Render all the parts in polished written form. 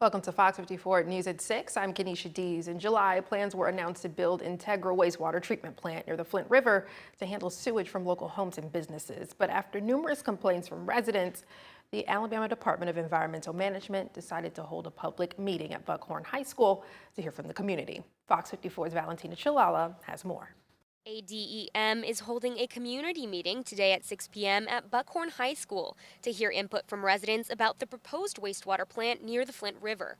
Welcome to Fox 54 News at 6. I'm Kenesha Dees. In July, plans were announced to build integral wastewater treatment plant near the Flint River to handle sewage from local homes and businesses. But after numerous complaints from residents, the Alabama Department of Environmental Management decided to hold a public meeting at Buckhorn High School to hear from the community. Fox 54's Valentina Chalala has more. ADEM is holding a community meeting today at 6 p.m. at Buckhorn High School to hear input from residents about the proposed wastewater plant near the Flint River.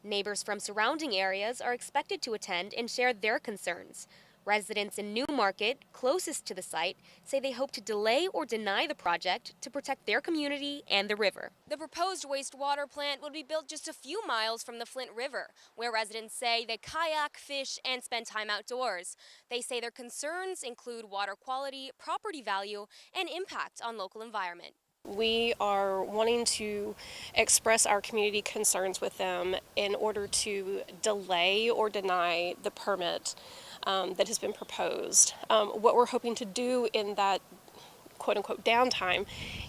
Neighbors from surrounding areas are expected to attend and share their concerns. Residents in New Market, closest to the site, say they hope to delay or deny the project to protect their community and the river. The proposed wastewater plant would be built just a few miles from the Flint River, where residents say they kayak, fish, and spend time outdoors. They say their concerns include water quality, property value, and impact on local environment. We are wanting to express our community concerns with them in order to delay or deny the permit that has been proposed. What we're hoping to do in that quote-unquote downtime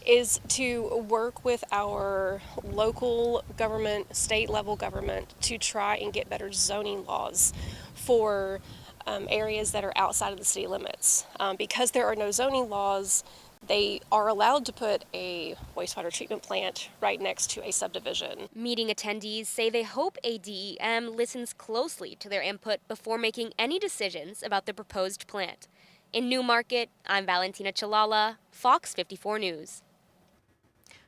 is to work with our local government, state level government, to try and get better zoning laws for areas that are outside of the city limits. Because there are no zoning laws, they are allowed to put a wastewater treatment plant right next to a subdivision. Meeting attendees say they hope ADEM listens closely to their input before making any decisions about the proposed plant. In New Market, I'm Valentina Chalala, Fox 54 News.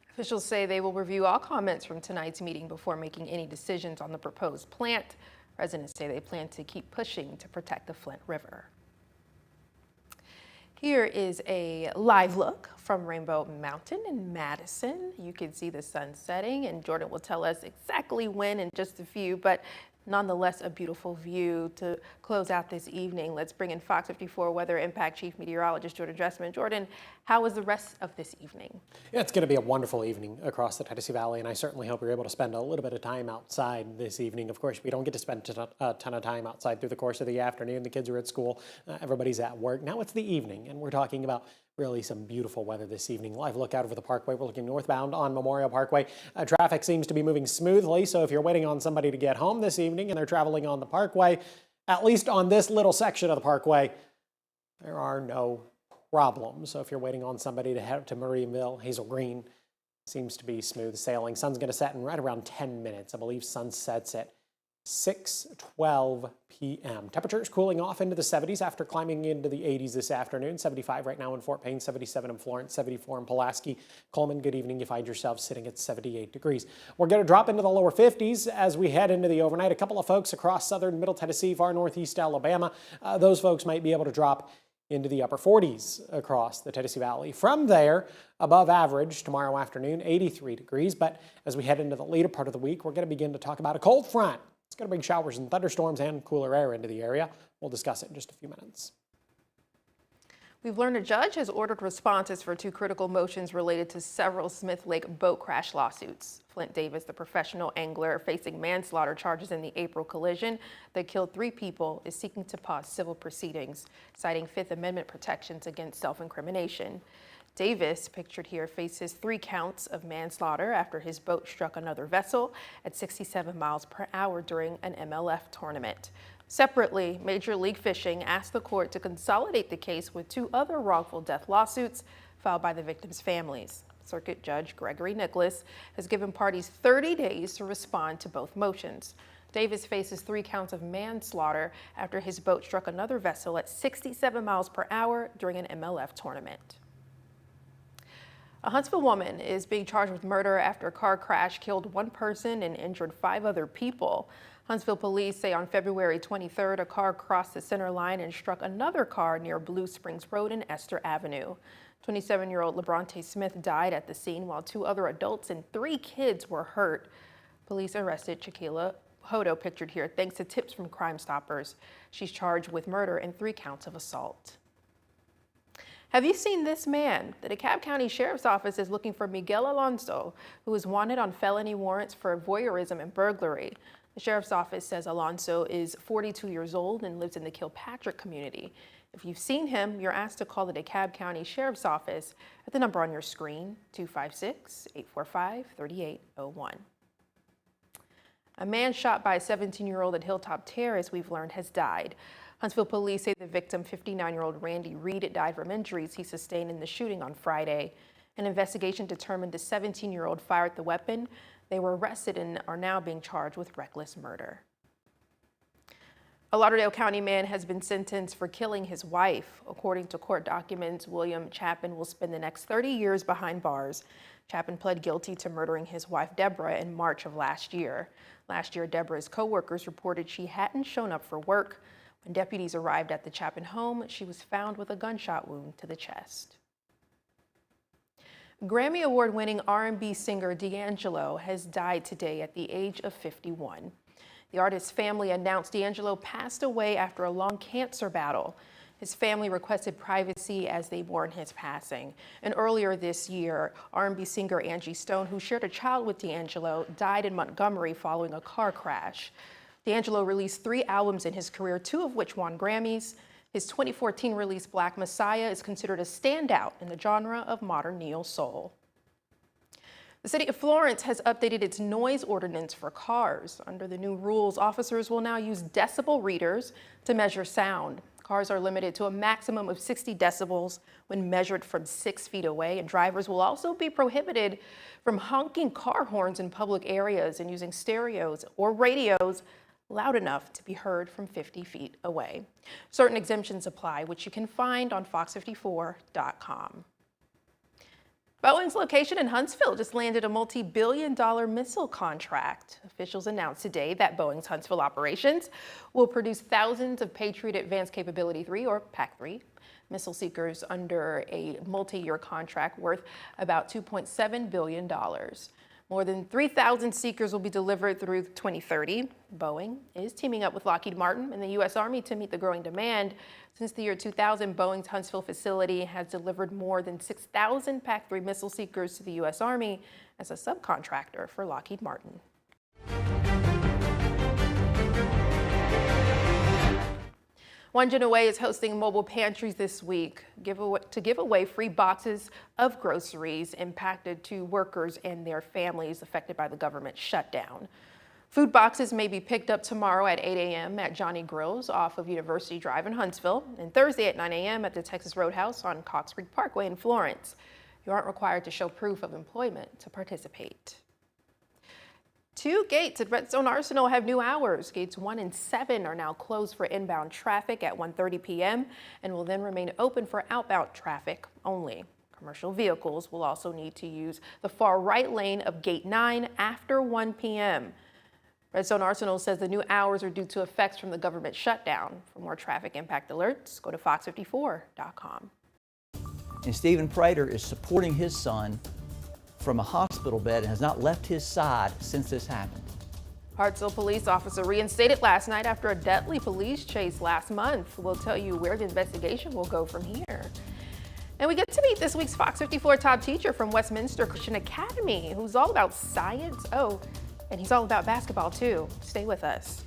Officials say they will review all comments from tonight's meeting before making any decisions on the proposed plant. Residents say they plan to keep pushing to protect the Flint River. Here is a live look from Rainbow Mountain in Madison. You can see the sun setting, and Jordan will tell us exactly when in just a few, but nonetheless a beautiful view to close out this evening. Let's bring in Fox 54 Weather Impact Chief Meteorologist Jordan Dressman. Jordan, how was the rest of this evening? Yeah, it's going to be a wonderful evening across the Tennessee Valley, and I certainly hope you're able to spend a little bit of time outside this evening. Of course, we don't get to spend a ton of time outside through the course of the afternoon. The kids are at school, everybody's at work. Now it's the evening, and we're talking about really some beautiful weather this evening. Live look out over the parkway. We're looking northbound on Memorial Parkway. Traffic seems to be moving smoothly, so if you're waiting on somebody to get home this evening and they're traveling on the parkway, at least on this little section of the parkway, there are no problems. So if you're waiting on somebody to head up to Marienville, Hazel Green, seems to be smooth sailing. Sun's going to set in right around 10 minutes. I believe sun sets at 6:12 p.m. Temperatures cooling off into the 70s after climbing into the 80s this afternoon. 75 right now in Fort Payne, 77 in Florence, 74 in Pulaski. Coleman, good evening. You find yourself sitting at 78 degrees. We're going to drop into the lower 50s as we head into the overnight. A couple of folks across southern Middle Tennessee, far northeast Alabama, those folks might be able to drop into the upper 40s across the Tennessee Valley. From there, above average tomorrow afternoon, 83 degrees. But as we head into the later part of the week, we're going to begin to talk about a cold front. It's going to bring showers and thunderstorms and cooler air into the area. We'll discuss it in just a few minutes. We've learned a judge has ordered responses for two critical motions related to several Smith Lake boat crash lawsuits. Flint Davis, the professional angler facing manslaughter charges in the April collision that killed 3 people, is seeking to pause civil proceedings, citing Fifth Amendment protections against self-incrimination. Davis, pictured here, faces 3 counts of manslaughter after his boat struck another vessel at 67 miles per hour during an MLF tournament. Separately, Major League Fishing asked the court to consolidate the case with 2 other wrongful death lawsuits filed by the victims' families. Circuit Judge Gregory Nicholas has given parties 30 days to respond to both motions. Davis faces 3 counts of manslaughter after his boat struck another vessel at 67 miles per hour during an MLF tournament. A Huntsville woman is being charged with murder after a car crash killed 1 person and injured 5 other people. Huntsville police say on February 23rd, a car crossed the center line and struck another car near Blue Springs Road and Esther Avenue. 27-year-old LeBronte Smith died at the scene while 2 other adults and 3 kids were hurt. Police arrested Shaquila Hodo, pictured here, thanks to tips from Crime Stoppers. She's charged with murder and 3 counts of assault. Have you seen this man? The DeKalb County Sheriff's Office is looking for Miguel Alonso, who is wanted on felony warrants for voyeurism and burglary. The Sheriff's Office says Alonso is 42 years old and lives in the Kilpatrick community. If you've seen him, you're asked to call the DeKalb County Sheriff's Office at the number on your screen, 256-845-3801. A man shot by a 17-year-old at Hilltop Terrace, we've learned, has died. Huntsville police say the victim, 59-year-old Randy Reed, died from injuries he sustained in the shooting on Friday. An investigation determined the 17-year-old fired the weapon. They were arrested and are now being charged with reckless murder. A Lauderdale County man has been sentenced for killing his wife. According to court documents, William Chapin will spend the next 30 years behind bars. Chapin pled guilty to murdering his wife, Deborah, in March of last year. Last year, Deborah's co-workers reported she hadn't shown up for work. When deputies arrived at the Chapin home, she was found with a gunshot wound to the chest. Grammy Award-winning R&B singer D'Angelo has died today at the age of 51. The artist's family announced D'Angelo passed away after a long cancer battle. His family requested privacy as they mourn his passing. And earlier this year, R&B singer Angie Stone, who shared a child with D'Angelo, died in Montgomery following a car crash. D'Angelo released 3 albums in his career, 2 of which won Grammys. His 2014 release, Black Messiah, is considered a standout in the genre of modern neo-soul. The city of Florence has updated its noise ordinance for cars. Under the new rules, officers will now use decibel readers to measure sound. Cars are limited to a maximum of 60 decibels when measured from 6 feet away, and drivers will also be prohibited from honking car horns in public areas and using stereos or radios loud enough to be heard from 50 feet away. Certain exemptions apply, which you can find on FOX54.com. Boeing's location in Huntsville just landed a multi-billion-dollar missile contract. Officials announced today that Boeing's Huntsville operations will produce thousands of Patriot Advanced Capability 3, or PAC-3, missile seekers under a multi-year contract worth about $2.7 billion. More than 3,000 seekers will be delivered through 2030. Boeing is teaming up with Lockheed Martin and the U.S. Army to meet the growing demand. Since the year 2000, Boeing's Huntsville facility has delivered more than 6,000 PAC-3 missile seekers to the U.S. Army as a subcontractor for Lockheed Martin. One Gin Away is hosting mobile pantries this week to give away free boxes of groceries impacted to workers and their families affected by the government shutdown. Food boxes may be picked up tomorrow at 8 a.m. at Johnny Grill's off of University Drive in Huntsville, and Thursday at 9 a.m. at the Texas Roadhouse on Cox Creek Parkway in Florence. You aren't required to show proof of employment to participate. 2 gates at Red Zone Arsenal have new hours. Gates 1 and 7 are now closed for inbound traffic at 1:30 p.m. and will then remain open for outbound traffic only. Commercial vehicles will also need to use the far right lane of Gate 9 after 1 p.m. Red Zone Arsenal says the new hours are due to effects from the government shutdown. For more traffic impact alerts, go to FOX54.com. And Stephen Prater is supporting his son from a hospital bed and has not left his side since this happened. Hartsville police officer reinstated last night after a deadly police chase last month. We'll tell you where the investigation will go from here. And we get to meet this week's Fox 54 top teacher from Westminster Christian Academy, who's all about science. Oh, and he's all about basketball too. Stay with us.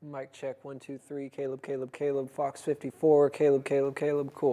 Mic check, 1, 2, 3, Caleb, Fox 54, Caleb, cool.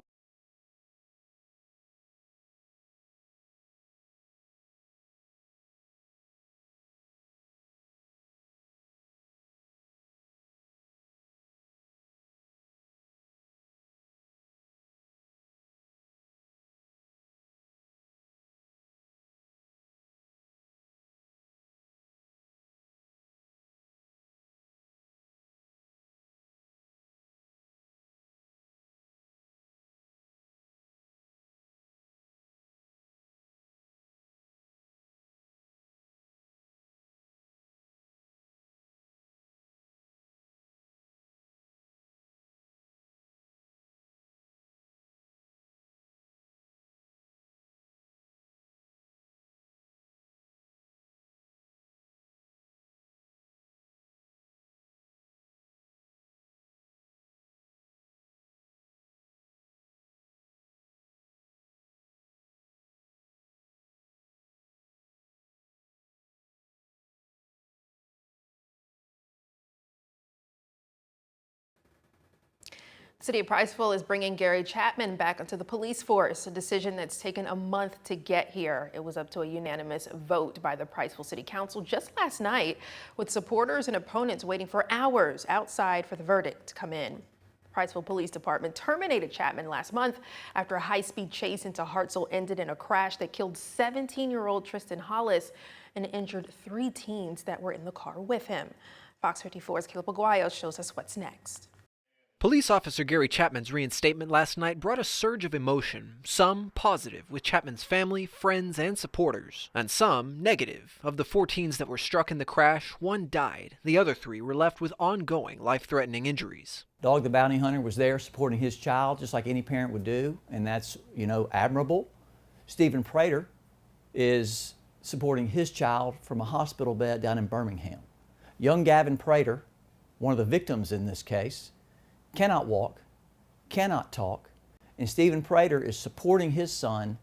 City of Priceville is bringing Gary Chapman back into the police force, a decision that's taken a month to get here. It was up to a unanimous vote by the Priceville City Council just last night, with supporters and opponents waiting for hours outside for the verdict to come in. The Priceville Police Department terminated Chapman last month after a high-speed chase into Hartselle ended in a crash that killed 17-year-old Tristan Hollis and injured 3 teens that were in the car with him. Fox 54's Caleb Aguayo shows us what's next. Police officer Gary Chapman's reinstatement last night brought a surge of emotion, some positive with Chapman's family, friends, and supporters, and some negative. Of the 4 teens that were struck in the crash, 1 died. The other 3 were left with ongoing life-threatening injuries. Dog the bounty hunter was there supporting his child just like any parent would do, and that's, admirable. Stephen Prater is supporting his child from a hospital bed down in Birmingham. Young Gavin Prater, one of the victims in this case, cannot walk, cannot talk, and Stephen Prater is supporting his son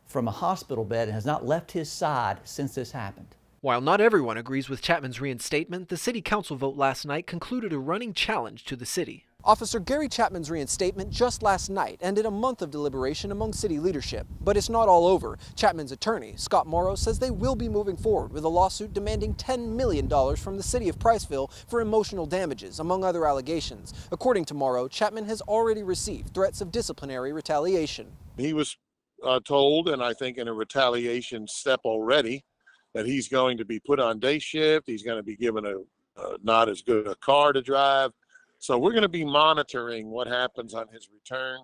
from a hospital bed and has not left his side since this happened. While not everyone agrees with Chapman's reinstatement, the City Council vote last night concluded a running challenge to the city. Officer Gary Chapman's reinstatement just last night ended a month of deliberation among city leadership. But it's not all over. Chapman's attorney, Scott Morrow, says they will be moving forward with a lawsuit demanding $10 million from the city of Priceville for emotional damages, among other allegations. According to Morrow, Chapman has already received threats of disciplinary retaliation. He was told, and I think in a retaliation step already, that he's going to be put on day shift. He's going to be given a not as good a car to drive. So we're going to be monitoring what happens on his return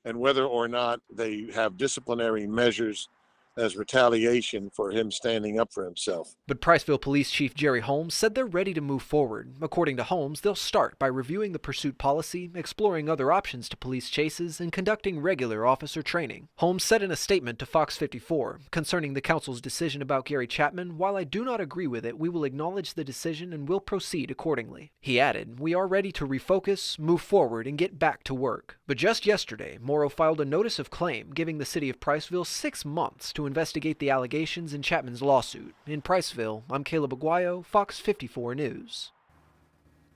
and whether or not they have disciplinary measures as retaliation for him standing up for himself. But Priceville Police Chief Jerry Holmes said they're ready to move forward. According to Holmes, they'll start by reviewing the pursuit policy, exploring other options to police chases, and conducting regular officer training. Holmes said in a statement to Fox 54, concerning the council's decision about Gary Chapman, "While I do not agree with it, we will acknowledge the decision and will proceed accordingly." He added, "We are ready to refocus, move forward, and get back to work." But just yesterday, Morrow filed a notice of claim giving the city of Priceville 6 months to investigate the allegations in Chapman's lawsuit. In Priceville, I'm Caleb Aguayo, Fox 54 News.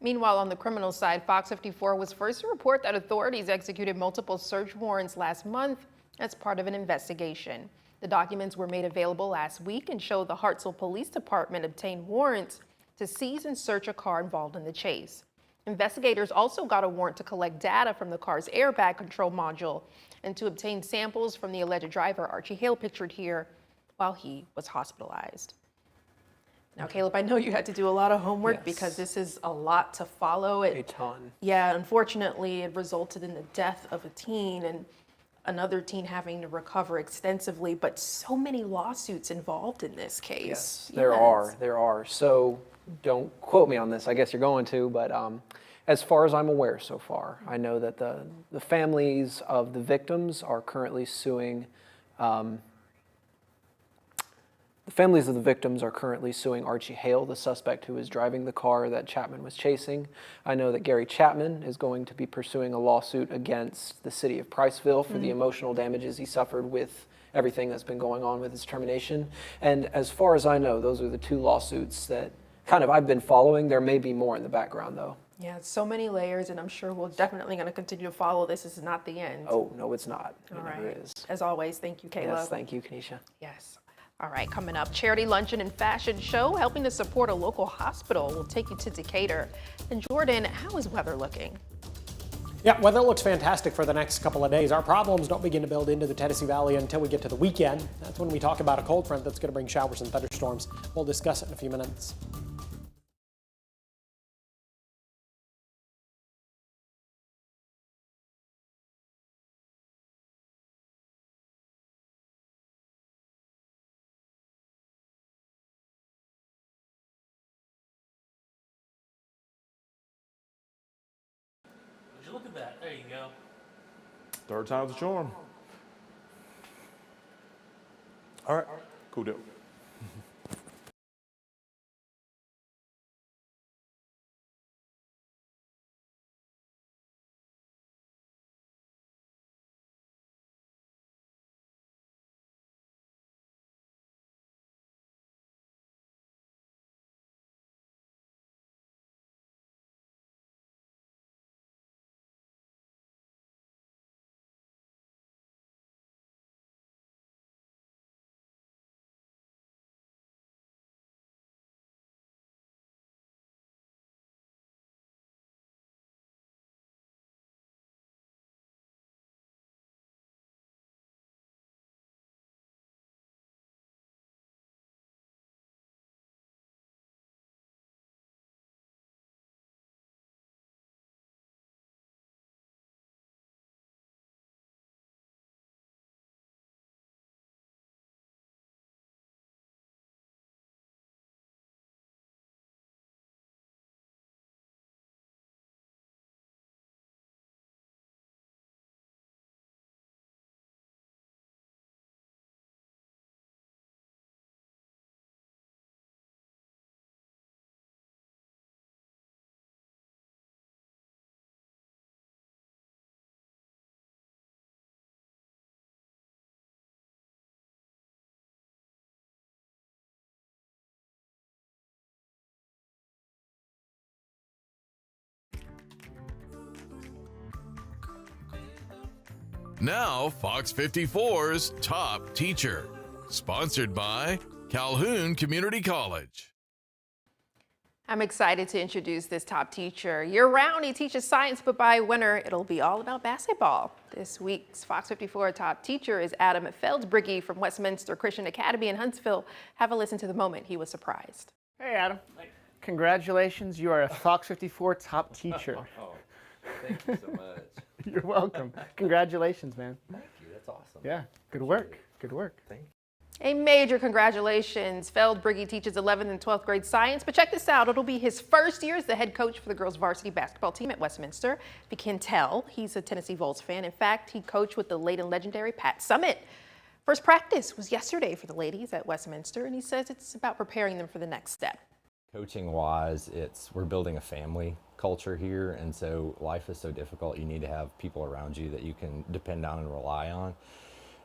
Meanwhile, on the criminal side, Fox 54 was first to report that authorities executed multiple search warrants last month as part of an investigation. The documents were made available last week and show the Hartselle Police Department obtained warrants to seize and search a car involved in the chase. Investigators also got a warrant to collect data from the car's airbag control module and to obtain samples from the alleged driver, Archie Hale, pictured here, while he was hospitalized. Now, Caleb, I know you had to do a lot of homework because this is a lot to follow. A ton. Yeah, unfortunately, it resulted in the death of a teen and another teen having to recover extensively, but so many lawsuits involved in this case. Yes, there are. So don't quote me on this. I guess you're going to, but as far as I'm aware so far, I know that the families of the victims are currently suing. The families of the victims are currently suing Archie Hale, the suspect who was driving the car that Chapman was chasing. I know that Gary Chapman is going to be pursuing a lawsuit against the city of Priceville for the emotional damages he suffered with everything that's been going on with his termination. And as far as I know, those are the 2 lawsuits that kind of I've been following. There may be more in the background, though. Yeah, so many layers, and I'm sure we're definitely going to continue to follow this. This is not the end. Oh, no, it's not. It All never right. is. As always, thank you, Caleb. Yes, thank you, Kenesha. Yes. All right, coming up, charity luncheon and fashion show helping to support a local hospital. We'll take you to Decatur. And Jordan, how is weather looking? Yeah, weather looks fantastic for the next couple of days. Our problems don't begin to build into the Tennessee Valley until we get to the weekend. That's when we talk about a cold front that's going to bring showers and thunderstorms. We'll discuss it in a few minutes. Would you look at that? There you go. Third time's a charm. All right, cool deal. Now, Fox 54's Top Teacher. Sponsored by Calhoun Community College. I'm excited to introduce this top teacher. Year-round, he teaches science, but by winter, it'll be all about basketball. This week's Fox 54 top teacher is Adam Feldsbrigge from Westminster Christian Academy in Huntsville. Have a listen to the moment he was surprised. Hey, Adam. Congratulations, you are a Fox 54 top teacher. Oh, thank you so much. You're welcome. Congratulations, man. Thank you, that's awesome. Yeah, good work. Good work. Thank you. A major congratulations. Feldsbrigge teaches 11th and 12th grade science, but check this out. It'll be his first year as the head coach for the girls varsity basketball team at Westminster. If you can tell, he's a Tennessee Vols fan. In fact, he coached with the late and legendary Pat Summitt. First practice was yesterday for the ladies at Westminster, and he says it's about preparing them for the next step. Coaching wise, we're building a family culture here, and so life is so difficult. You need to have people around you that you can depend on and rely on.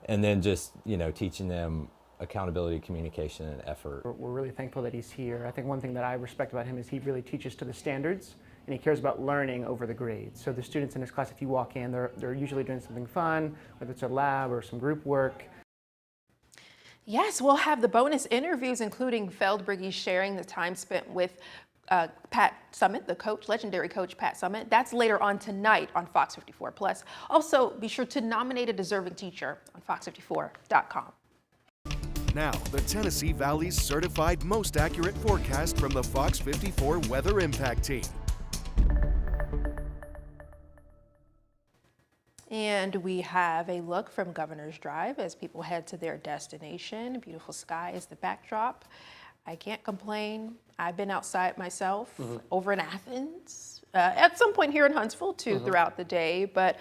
And then just, teaching them accountability, communication, and effort. We're really thankful that he's here. I think one thing that I respect about him is he really teaches to the standards, and he cares about learning over the grades. So the students in his class, if you walk in, they're usually doing something fun, whether it's a lab or some group work. Yes, we'll have the bonus interviews, including Feldsbrigge sharing the time spent with Pat Summitt, the coach, legendary coach Pat Summitt. That's later on tonight on Fox 54 Plus. Also, be sure to nominate a deserving teacher on fox54.com. Now, the Tennessee Valley's certified most accurate forecast from the Fox 54 Weather Impact Team. And we have a look from Governor's Drive as people head to their destination. Beautiful sky is the backdrop. I can't complain. I've been outside myself over in Athens, at some point here in Huntsville too throughout the day, but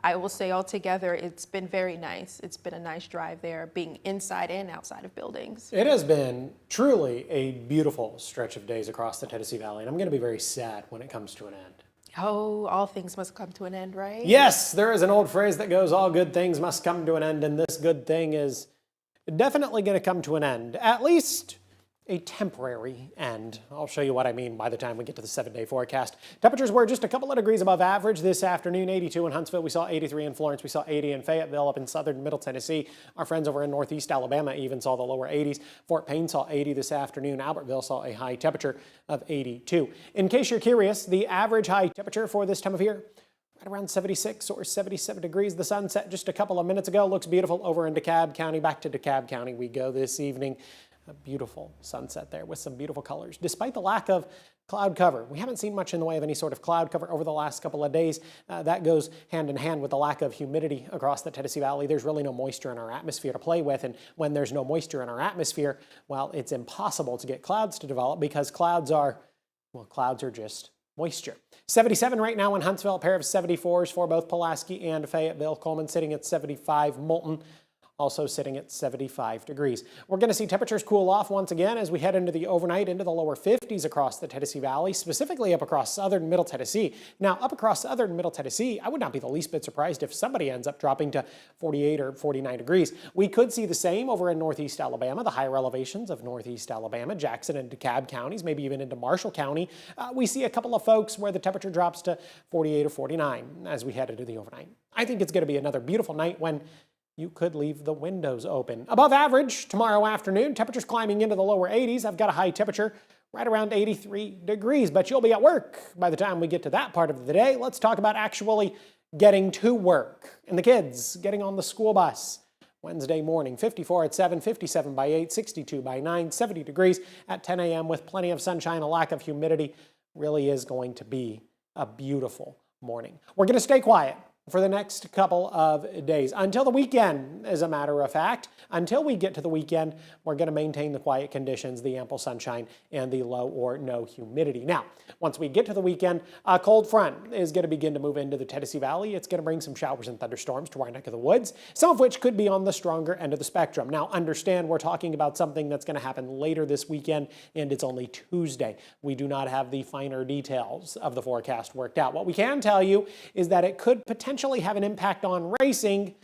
I will say altogether, it's been very nice. It's been a nice drive there, being inside and outside of buildings. It has been truly a beautiful stretch of days across the Tennessee Valley, and I'm going to be very sad when it comes to an end. Oh, all things must come to an end, right? Yes, there is an old phrase that goes, all good things must come to an end, and this good thing is definitely going to come to an end, at least a temporary end. I'll show you what I mean by the time we get to the 7-day forecast. Temperatures were just a couple of degrees above average this afternoon. 82 in Huntsville. We saw 83 in Florence. We saw 80 in Fayetteville. Up in southern Middle Tennessee, our friends over in northeast Alabama even saw the lower 80s. Fort Payne saw 80 this afternoon. Albertville saw a high temperature of 82. In case you're curious, the average high temperature for this time of year, right around 76 or 77 degrees. The sun set just a couple of minutes ago. Looks beautiful over in DeKalb County. Back to DeKalb County we go this evening. A beautiful sunset there with some beautiful colors. Despite the lack of cloud cover, we haven't seen much in the way of any sort of cloud cover over the last couple of days. That goes hand in hand with the lack of humidity across the Tennessee Valley. There's really no moisture in our atmosphere to play with, and when there's no moisture in our atmosphere, well, it's impossible to get clouds to develop because clouds are just moisture. 77 right now in Huntsville, a pair of 74s for both Pulaski and Fayetteville. Coleman sitting at 75, Moulton also sitting at 75 degrees. We're going to see temperatures cool off once again as we head into the overnight into the lower 50s across the Tennessee Valley, specifically up across southern Middle Tennessee. Now, up across southern Middle Tennessee, I would not be the least bit surprised if somebody ends up dropping to 48 or 49 degrees. We could see the same over in northeast Alabama, the higher elevations of northeast Alabama, Jackson and DeKalb counties, maybe even into Marshall County. We see a couple of folks where the temperature drops to 48 or 49 as we head into the overnight. I think it's going to be another beautiful night when you could leave the windows open. Above average tomorrow afternoon, temperatures climbing into the lower 80s. I've got a high temperature right around 83 degrees, but you'll be at work by the time we get to that part of the day. Let's talk about actually getting to work and the kids getting on the school bus. Wednesday morning, 54 at 7, 57 by 8, 62 by 9, 70 degrees at 10 a.m. with plenty of sunshine, a lack of humidity. Really is going to be a beautiful morning. We're going to stay quiet for the next couple of days, until the weekend, as a matter of fact. Until we get to the weekend, we're going to maintain the quiet conditions, the ample sunshine, and the low or no humidity. Now, once we get to the weekend, a cold front is going to begin to move into the Tennessee Valley. It's going to bring some showers and thunderstorms to our neck of the woods, some of which could be on the stronger end of the spectrum. Now, understand we're talking about something that's going to happen later this weekend, and it's only Tuesday. We do not have the finer details of the forecast worked out. What we can tell you is that it could potentially have an impact on racing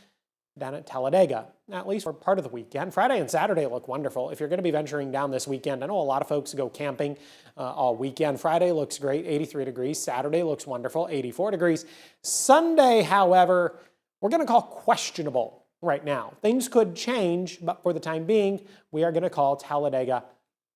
down at Talladega, at least for part of the weekend. Friday and Saturday look wonderful. If you're going to be venturing down this weekend, I know a lot of folks go camping all weekend. Friday looks great, 83 degrees. Saturday looks wonderful, 84 degrees. Sunday, however, we're going to call questionable right now. Things could change, but for the time being, we are going to call Talladega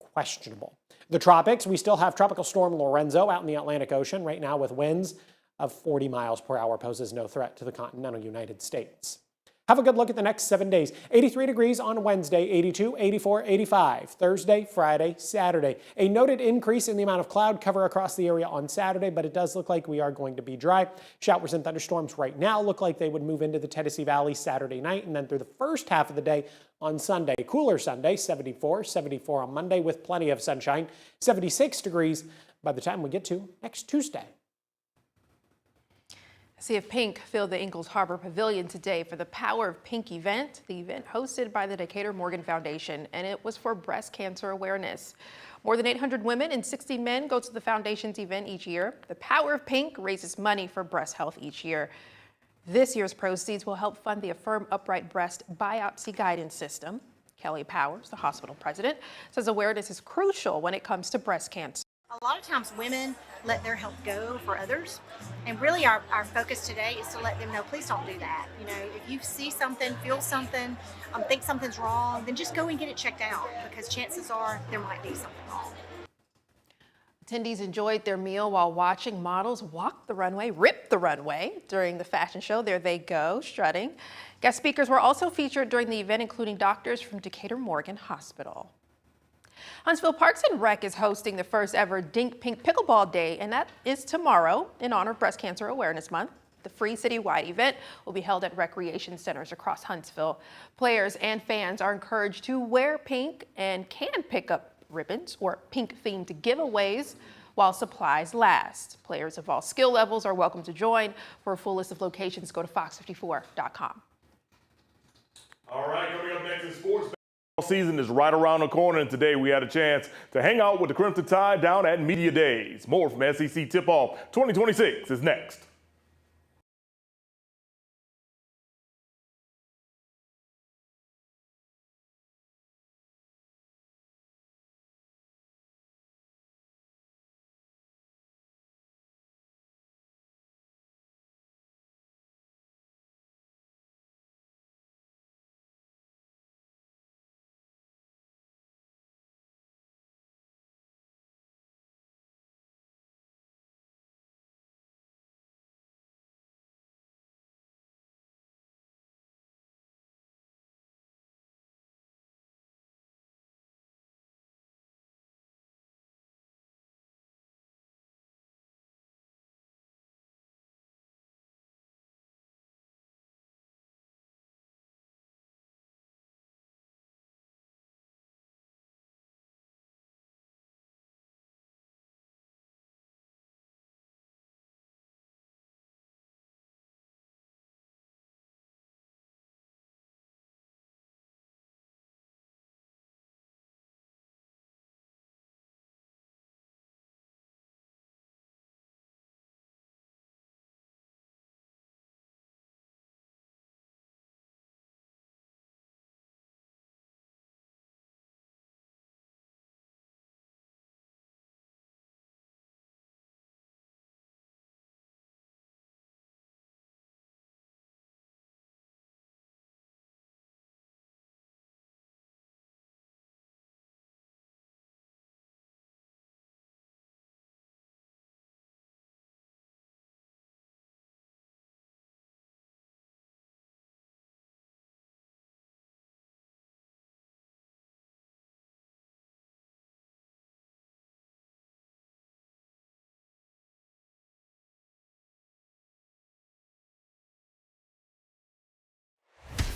questionable. The tropics, we still have Tropical Storm Lorenzo out in the Atlantic Ocean right now with winds of 40 miles per hour, poses no threat to the continental United States. Have a good look at the next 7 days. 83 degrees on Wednesday, 82, 84, 85. Thursday, Friday, Saturday. A noted increase in the amount of cloud cover across the area on Saturday, but it does look like we are going to be dry. Showers and thunderstorms right now look like they would move into the Tennessee Valley Saturday night and then through the first half of the day on Sunday. Cooler Sunday, 74, 74 on Monday with plenty of sunshine. 76 degrees by the time we get to next Tuesday. Sea of Pink filled the Ingalls Harbor Pavilion today for the Power of Pink event, the event hosted by the Decatur Morgan Foundation, and it was for breast cancer awareness. More than 800 women and 60 men go to the foundation's event each year. The Power of Pink raises money for breast health each year. This year's proceeds will help fund the Affirm Upright Breast Biopsy Guidance System. Kelly Powers, the hospital president, says awareness is crucial when it comes to breast cancer. A lot of times women let their health go for others, and really our focus today is to let them know, please don't do that. You know, if you see something, feel something, think something's wrong, then just go and get it checked out, because chances are there might be something wrong. Attendees enjoyed their meal while watching models walk the runway, rip the runway during the fashion show. There they go, strutting. Guest speakers were also featured during the event, including doctors from Decatur Morgan Hospital. Huntsville Parks and Rec is hosting the first ever Dink Pink Pickleball Day, and that is tomorrow in honor of Breast Cancer Awareness Month. The free citywide event will be held at recreation centers across Huntsville. Players and fans are encouraged to wear pink and can pick up ribbons or pink-themed giveaways while supplies last. Players of all skill levels are welcome to join. For a full list of locations, go to fox54.com. All right, coming up next in sports. Season is right around the corner, and today we had a chance to hang out with the Crimson Tide down at Media Days. More from SEC Tip-Off 2026 is next.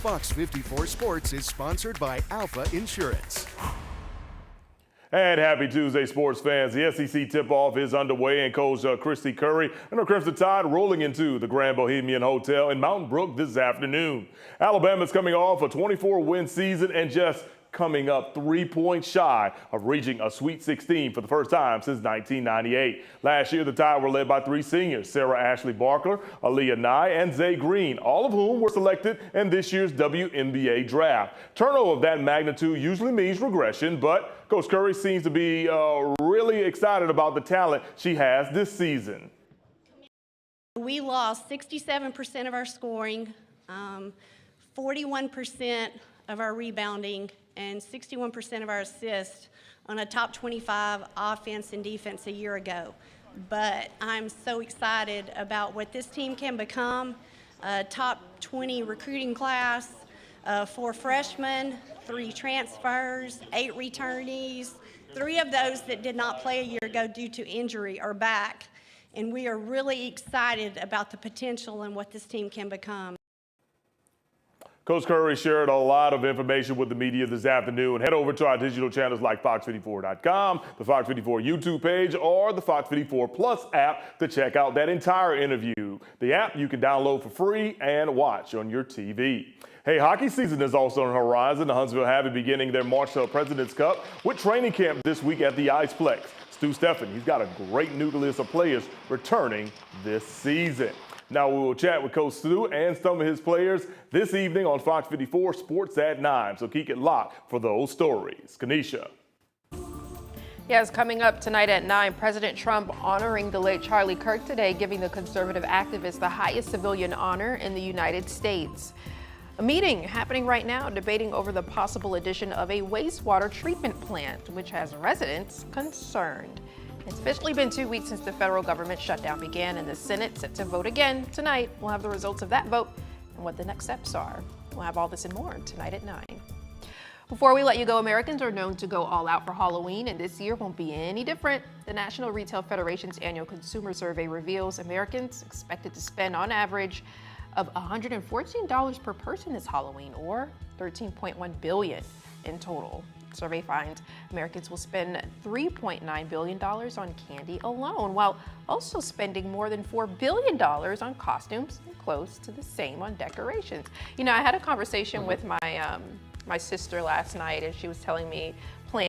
Fox 54 Sports is sponsored by Alpha Insurance. And happy Tuesday, sports fans. The SEC tip-off is underway, and Coach Christy Curry and her Crimson Tide rolling into the Grand Bohemian Hotel in Mountain Brook this afternoon. Alabama's coming off a 24-win season and just coming up 3 points shy of reaching a Sweet 16 for the first time since 1998. Last year, the Tide were led by 3 seniors, Sarah Ashley Barkler, Aaliyah Nye, and Zay Green, all of whom were selected in this year's WNBA draft. Turnover of that magnitude usually means regression, but Coach Curry seems to be really excited about the talent she has this season. We lost 67% of our scoring. 41% of our rebounding and 61% of our assists on a top 25 offense and defense a year ago. But I'm so excited about what this team can become. A top 20 recruiting class, 4 freshmen, 3 transfers, 8 returnees. 3 of those that did not play a year ago due to injury are back. And we are really excited about the potential and what this team can become. Coach Curry shared a lot of information with the media this afternoon. Head over to our digital channels like Fox54.com, the Fox 54 YouTube page, or the Fox 54 Plus app to check out that entire interview. The app you can download for free and watch on your TV. Hey, hockey season is also on the horizon. The Huntsville Havre beginning their March to President's Cup with training camp this week at the Iceplex. Stu Steffen, he's got a great nucleus of players returning this season. Now we will chat with Coach Stu and some of his players this evening on Fox 54 Sports at 9. So keep it locked for those stories. Kanisha. Yes, coming up tonight at 9, President Trump honoring the late Charlie Kirk today, giving the conservative activist the highest civilian honor in the United States. A meeting happening right now debating over the possible addition of a wastewater treatment plant, which has residents concerned. It's officially been 2 weeks since the federal government shutdown began, and the Senate set to vote again tonight. We'll have the results of that vote and what the next steps are. We'll have all this and more tonight at 9. Before we let you go, Americans are known to go all out for Halloween, and this year won't be any different. The National Retail Federation's annual consumer survey reveals Americans expected to spend on average of $114 per person this Halloween, or $13.1 billion in total. The survey finds Americans will spend $3.9 billion on candy alone, while also spending more than $4 billion on costumes and close to the same on decorations. You know, I had a conversation with my sister last night, and she was telling me plans